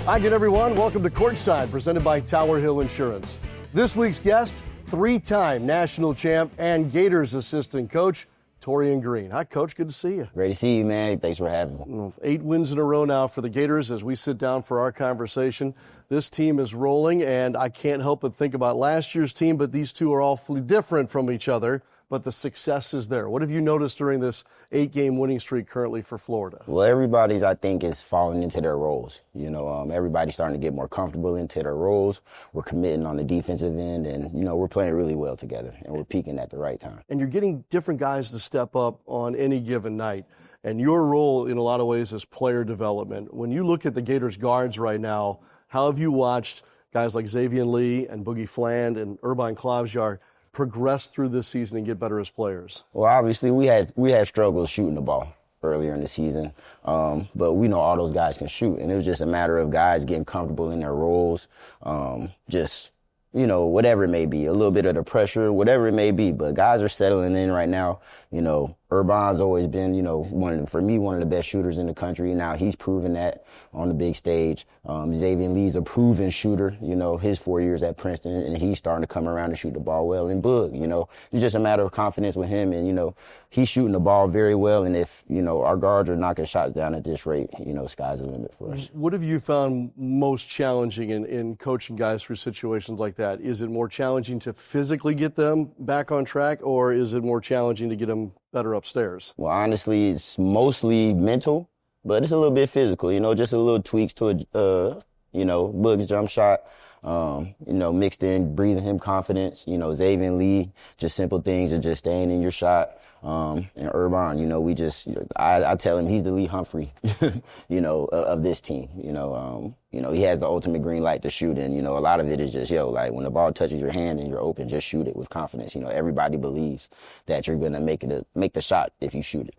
Hi again, everyone. Welcome to Courtside, presented by Tower Hill Insurance. This week's guest, three-time national champ and Gators assistant coach, Taurean Green. Hi, Coach. Good to see you. Great to see you, man. Thanks for having me. 8 wins in a row now for the Gators as we sit down for our conversation. This team is rolling, and I can't help but think about last year's team, but these two are awfully different from each other, but the success is there. What have you noticed during this 8-game winning streak currently for Florida? Well, everybody's, I think, is falling into their roles. Everybody's starting to get more comfortable into their roles. We're committing on the defensive end, and, we're playing really well together, and we're peaking at the right time. And you're getting different guys to step up on any given night. And your role, in a lot of ways, is player development. When you look at the Gators guards right now, how have you watched guys like Xavier Lee and Boogie Fland and Irvine Klausjar progress through this season and get better as players? Well, obviously, we had struggles shooting the ball earlier in the season, but we know all those guys can shoot, and it was just a matter of guys getting comfortable in their roles, whatever it may be, a little bit of the pressure, whatever it may be, but guys are settling in right now. Irvine's always been, one of the best shooters in the country. Now he's proven that on the big stage. Xavier Lee's a proven shooter, his 4 years at Princeton, and he's starting to come around and shoot the ball well. And Boog, it's just a matter of confidence with him, and, he's shooting the ball very well. And if, our guards are knocking shots down at this rate, sky's the limit for us. What have you found most challenging in coaching guys through situations like that? Is it more challenging to physically get them back on track, or is it more challenging to get them better upstairs? Well, honestly, it's mostly mental, but it's a little bit physical, just a little tweaks to Boog's jump shot, mixed in, breathing him confidence, Xavier Lee, just simple things of just staying in your shot. And Irvine, I tell him he's the Lee Humphrey, of this team. He has the ultimate green light to shoot, and, a lot of it is just, when the ball touches your hand and you're open, just shoot it with confidence. Everybody believes that you're going to make the shot if you shoot it.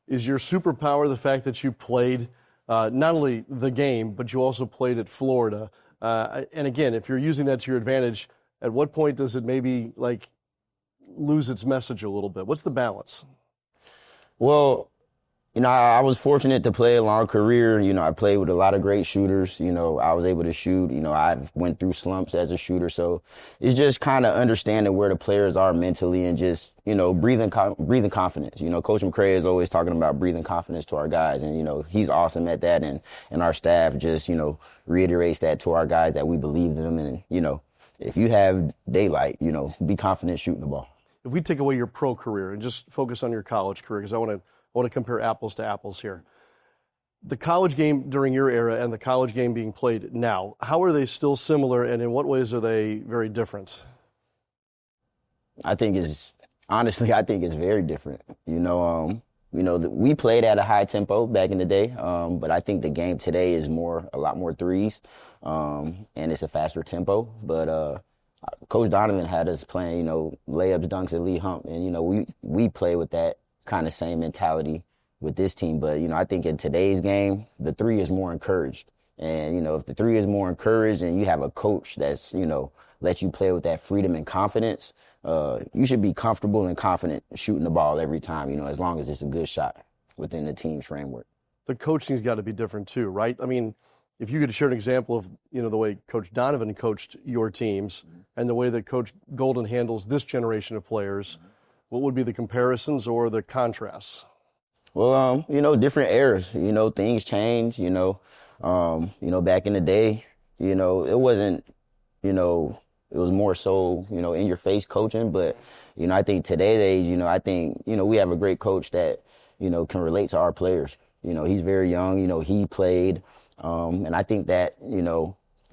Is your superpower the fact that you played not only the game, but you also played at Florida? And again, if you're using that to your advantage, at what point does it maybe lose its message a little bit? What's the balance? Well, I was fortunate to play a long career. I played with a lot of great shooters. I was able to shoot. I went through slumps as a shooter. So it's just kind of understanding where the players are mentally and just, breathing confidence. Coach McCray is always talking about breathing confidence to our guys. And, he's awesome at that. And our staff just, reiterates that to our guys that we believe in them. And, if you have daylight, be confident shooting the ball. If we take away your pro career and just focus on your college career, because I want to compare apples to apples here. The college game during your era and the college game being played now, how are they still similar, and in what ways are they very different? I think it's very different. We played at a high tempo back in the day, but I think the game today is a lot more threes, and it's a faster tempo. But Coach Donovan had us playing, layups, dunks, and Lee Hump, and we play with that kind of same mentality with this team. But, I think in today's game, the three is more encouraged. And, if the three is more encouraged and you have a coach that's, lets you play with that freedom and confidence, you should be comfortable and confident shooting the ball every time, as long as it's a good shot within the team's framework. The coaching's got to be different too, right? I mean, if you could share an example of, the way Coach Donovan coached your teams and the way that Coach Golden handles this generation of players, what would be the comparisons or the contrasts? Well, different eras, things change, back in the day, it wasn't, it was more so, in your face coaching. But, I think today's age, I think, we have a great coach that, can relate to our players. He's very young, he played, and I think that,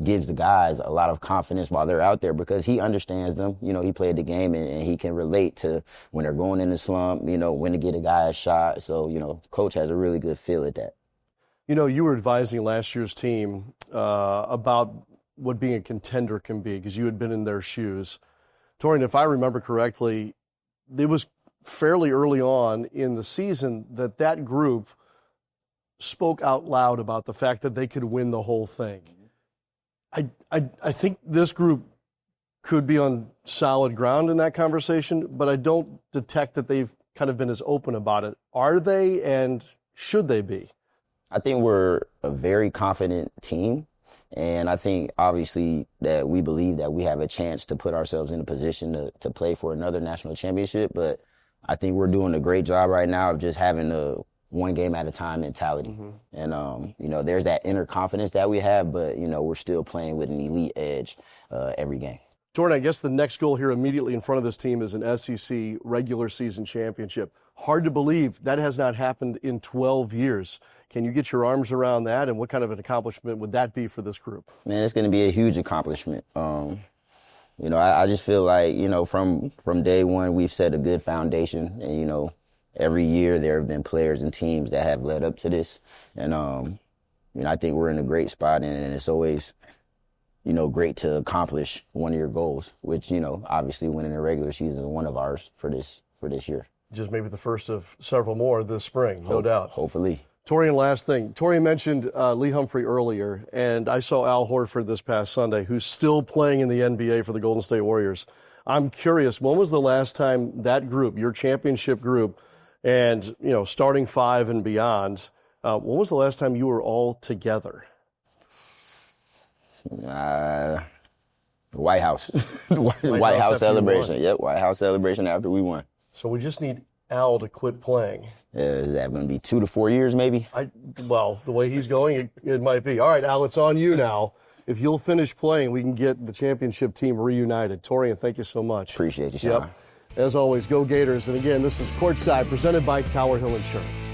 gives the guys a lot of confidence while they're out there because he understands them. He played the game and he can relate to when they're going in the slump, when to get a guy a shot. So, coach has a really good feel at that. You were advising last year's team about what being a contender can be because you had been in their shoes. Taurean, if I remember correctly, it was fairly early on in the season that group spoke out loud about the fact that they could win the whole thing. I think this group could be on solid ground in that conversation, but I don't detect that they've kind of been as open about it. Are they, and should they be? I think we're a very confident team, And I think, obviously, that we believe that we have a chance to put ourselves in a position to play for another national championship. But I think we're doing a great job right now of just having a one game at a time mentality. And, there's that inner confidence that we have, but, we're still playing with an elite edge every game. Jordan, I guess the next goal here immediately in front of this team is an SEC regular season championship. Hard to believe that has not happened in 12 years. Can you get your arms around that, and what kind of an accomplishment would that be for this group? Man, it's going to be a huge accomplishment. I just feel like, from day one, we've set a good foundation. And, every year there have been players and teams that have led up to this. And, I think we're in a great spot, and it's always, great to accomplish one of your goals, which, obviously winning a regular season is one of ours for this year. Just maybe the first of several more this spring, no doubt. Hopefully. Torian, last thing. Torian mentioned Lee Humphrey earlier, and I saw Al Horford this past Sunday, who's still playing in the NBA for the Golden State Warriors. I'm curious, when was the last time that group, your championship group, and, starting five and beyond, when was the last time you were all together? The White House. White House celebration. Yep, White House celebration after we won. So we just need Al to quit playing. Is that going to be 2 to 4 years maybe? The way he's going, it might be. All right, Al, it's on you now. If you'll finish playing, we can get the championship team reunited. Torian, thank you so much. Appreciate you, Sean. Yep. As always, go Gators. And again, this is Courtside, presented by Tower Hill Insurance.